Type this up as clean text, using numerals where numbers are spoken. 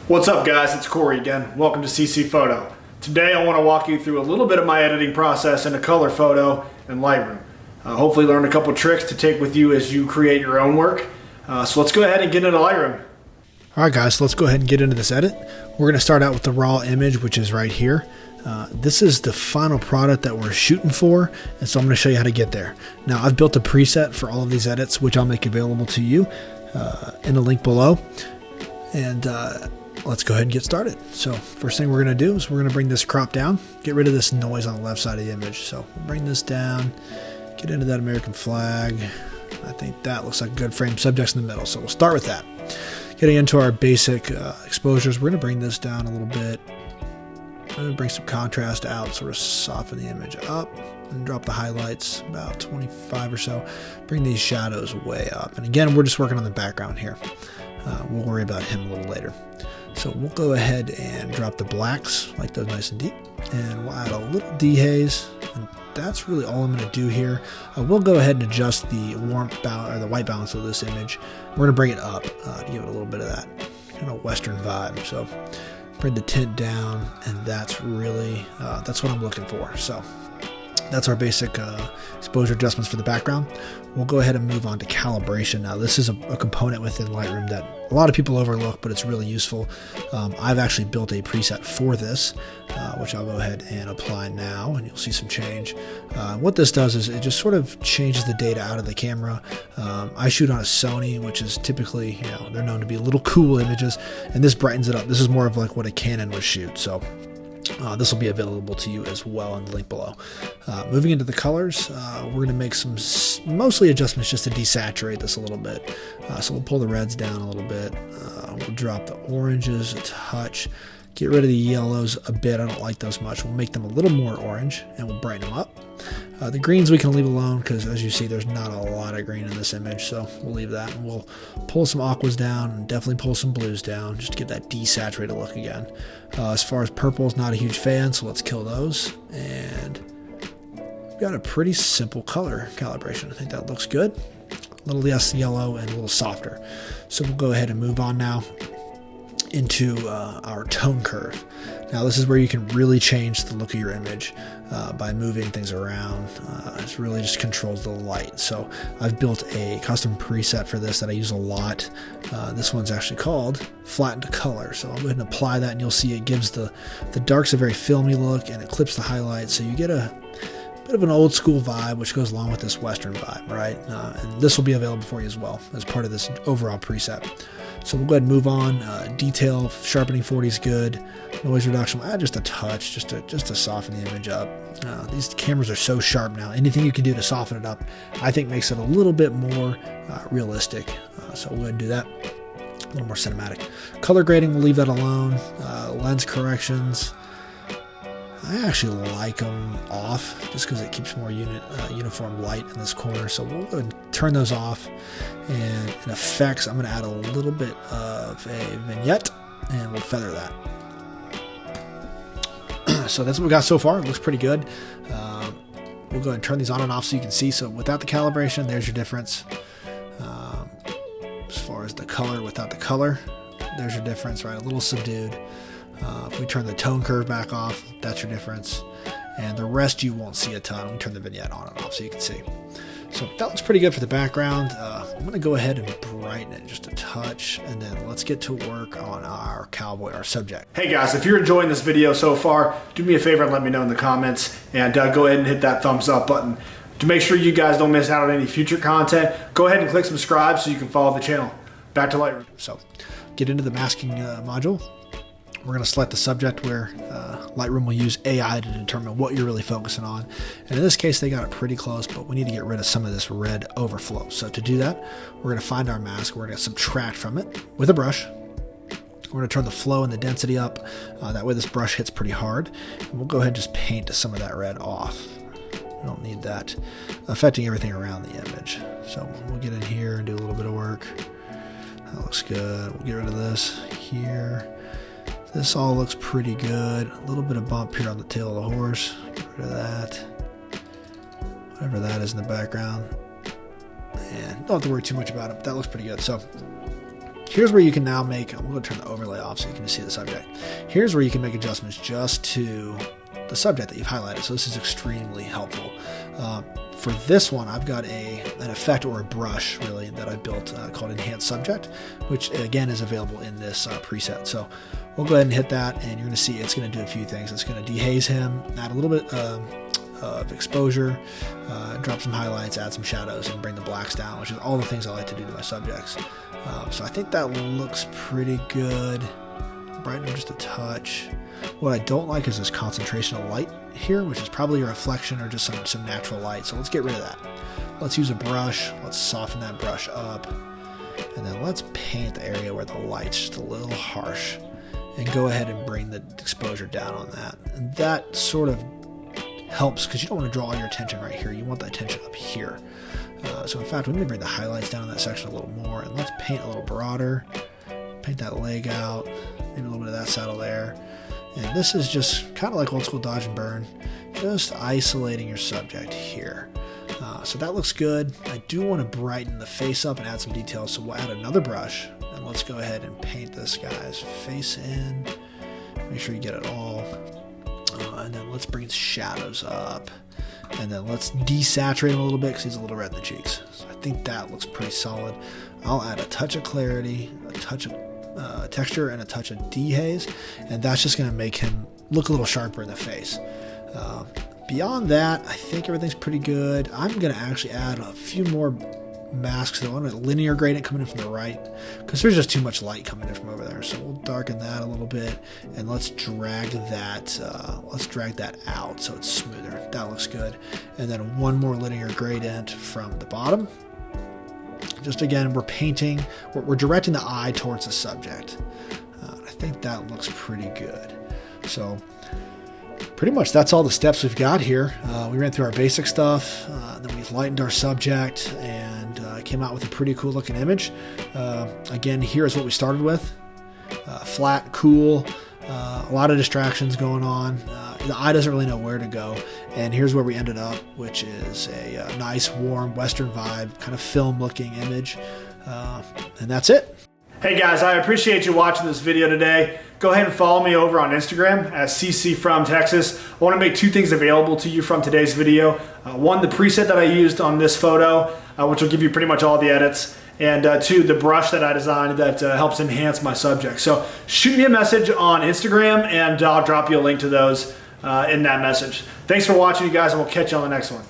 What's up guys, it's Corey again. Welcome to CC Photo. Today I want to walk you through a little bit of my editing process in a color photo in Lightroom. Hopefully learn a couple tricks to take with you as you create your own work. So let's go ahead and get into Lightroom. Alright guys, so let's go ahead and get into this edit. We're going to start out with the raw image, which is right here. This is the final product that we're shooting for, and so I'm going to show you how to get there. Now I've built a preset for all of these edits, which I'll make available to you in the link below. And let's go ahead and get started. So first thing we're going to do is we're going to bring this crop down, get rid of this noise on the left side of the image. So we'll bring this down, get into that American flag. I think that looks like a good frame. Subject's in the middle, so we'll start with that. Getting into our basic exposures, we're going to bring this down a little bit. I'm going to bring some contrast out, sort of soften the image up, and drop the highlights about 25 or so. Bring these shadows way up. And again, we're just working on the background here. We'll worry about him a little later. So we'll go ahead and drop the blacks, like those nice and deep, and we'll add a little dehaze, and that's really all I'm going to do here. We'll go ahead and adjust the warmth balance, or the white balance of this image. We're going to bring it up to give it a little bit of that kind of Western vibe. So bring the tint down, and that's really, that's what I'm looking for. So that's our basic exposure adjustments for the background. We'll go ahead and move on to calibration. Now this is a component within Lightroom that a lot of people overlook, but it's really useful. I've actually built a preset for this, which I'll go ahead and apply now, and you'll see some change. What this does is it just sort of changes the data out of the camera. I shoot on a Sony, which is typically, they're known to be little cool images, and this brightens it up. This is more of like what a Canon would shoot. So this will be available to you as well in the link below. Moving into the colors, we're going to make some mostly adjustments just to desaturate this a little bit. So we'll pull the reds down a little bit. We'll drop the oranges a touch. Get rid of the yellows a bit. I don't like those much. We'll make them a little more orange, and we'll brighten them up. The greens we can leave alone because, as you see, there's not a lot of green in this image, so we'll leave that. And we'll pull some aquas down and definitely pull some blues down just to get that desaturated look again. As far as purples, not a huge fan, so let's kill those. And we've got a pretty simple color calibration. I think that looks good. A little less yellow and a little softer. So we'll go ahead and move on now into our tone curve. Now this is where you can really change the look of your image by moving things around. It really just controls the light. So I've built a custom preset for this that I use a lot. This one's actually called Flattened Color. So I'll go ahead and apply that, and you'll see it gives the darks a very filmy look, and it clips the highlights, so you get a bit of an old school vibe, which goes along with this Western vibe, right? And this will be available for you as well as part of this overall preset. So we'll go ahead and move on. Detail, sharpening 40 is good. Noise reduction, add just a touch, just to soften the image up. These cameras are so sharp now. Anything you can do to soften it up, I think makes it a little bit more realistic. So we'll go ahead and do that. A little more cinematic. Color grading, we'll leave that alone. Lens corrections, I actually like them off just because it keeps more uniform light in this corner. So we'll go ahead and turn those off. And in effects, I'm going to add a little bit of a vignette, and we'll feather that. So that's what we got so far. It looks pretty good. We'll go ahead and turn these on and off so you can see. So without the calibration, there's your difference. As far as the color, without the color, there's your difference, right? A little subdued. If we turn the tone curve back off, that's your difference. And the rest you won't see a ton. We turn the vignette on and off so you can see. So that looks pretty good for the background. I'm going to go ahead and brighten it just a touch, and then let's get to work on our cowboy, our subject. Hey guys, if you're enjoying this video so far, do me a favor and let me know in the comments, and go ahead and hit that thumbs up button. To make sure you guys don't miss out on any future content, go ahead and click subscribe so you can follow the channel. Back to Lightroom. So get into the masking module. We're going to select the subject where Lightroom will use AI to determine what you're really focusing on. And in this case, they got it pretty close, but we need to get rid of some of this red overflow. So to do that, we're going to find our mask. We're going to subtract from it with a brush. We're going to turn the flow and the density up. That way this brush hits pretty hard. And we'll go ahead and just paint some of that red off. We don't need that affecting everything around the image. So we'll get in here and do a little bit of work. That looks good. We'll get rid of this here. This all looks pretty good. A little bit of bump here on the tail of the horse. Get rid of that. Whatever that is in the background. And don't have to worry too much about it, but that looks pretty good. So here's where you can now make, I'm going to turn the overlay off so you can see the subject. Here's where you can make adjustments just to the subject that you've highlighted. So this is extremely helpful. For this one, I've got an effect or a brush really that I built called Enhanced Subject, which again is available in this preset. So we'll go ahead and hit that, and you're going to see it's going to do a few things. It's going to dehaze him, add a little bit of exposure, drop some highlights, add some shadows, and bring the blacks down, which is all the things I like to do to my subjects. So I think that looks pretty good. Brighten just a touch. What I don't like is this concentration of light here, which is probably a reflection or just some natural light. So let's get rid of that. Let's use a brush. Let's soften that brush up. And then let's paint the area where the light's just a little harsh. And go ahead and bring the exposure down on that. And that sort of helps because you don't want to draw all your attention right here. You want the attention up here. So in fact, let me bring the highlights down in that section a little more. And let's paint a little broader. Paint that leg out. Maybe a little bit of that saddle there. And this is just kind of like old school dodge and burn, just isolating your subject here. So that looks good. I do want to brighten the face up and add some details, so we'll add another brush, and let's go ahead and paint this guy's face in. Make sure you get it all. And then let's bring his shadows up. And then let's desaturate him a little bit because he's a little red in the cheeks. So I think that looks pretty solid. I'll add a touch of clarity, a touch of texture, and a touch of dehaze, and that's just going to make him look a little sharper in the face. Beyond that, I think everything's pretty good. I'm going to actually add a few more masks. I want a linear gradient coming in from the right because there's just too much light coming in from over there. So we'll darken that a little bit, and let's drag that out so it's smoother. That looks good. And then one more linear gradient from the bottom. Just again, we're painting, we're directing the eye towards the subject. I think that looks pretty good. So pretty much that's all the steps we've got here. We ran through our basic stuff, then we lightened our subject, and came out with a pretty cool looking image. Again, here's what we started with. Flat, cool, a lot of distractions going on. The eye doesn't really know where to go. And here's where we ended up, which is a nice, warm, Western vibe, kind of film-looking image. And that's it. Hey guys, I appreciate you watching this video today. Go ahead and follow me over on Instagram at CC from Texas. I want to make two things available to you from today's video. One, the preset that I used on this photo, which will give you pretty much all the edits. And two, the brush that I designed that helps enhance my subject. So shoot me a message on Instagram, and I'll drop you a link to those in that message. Thanks for watching, you guys, and we'll catch you on the next one.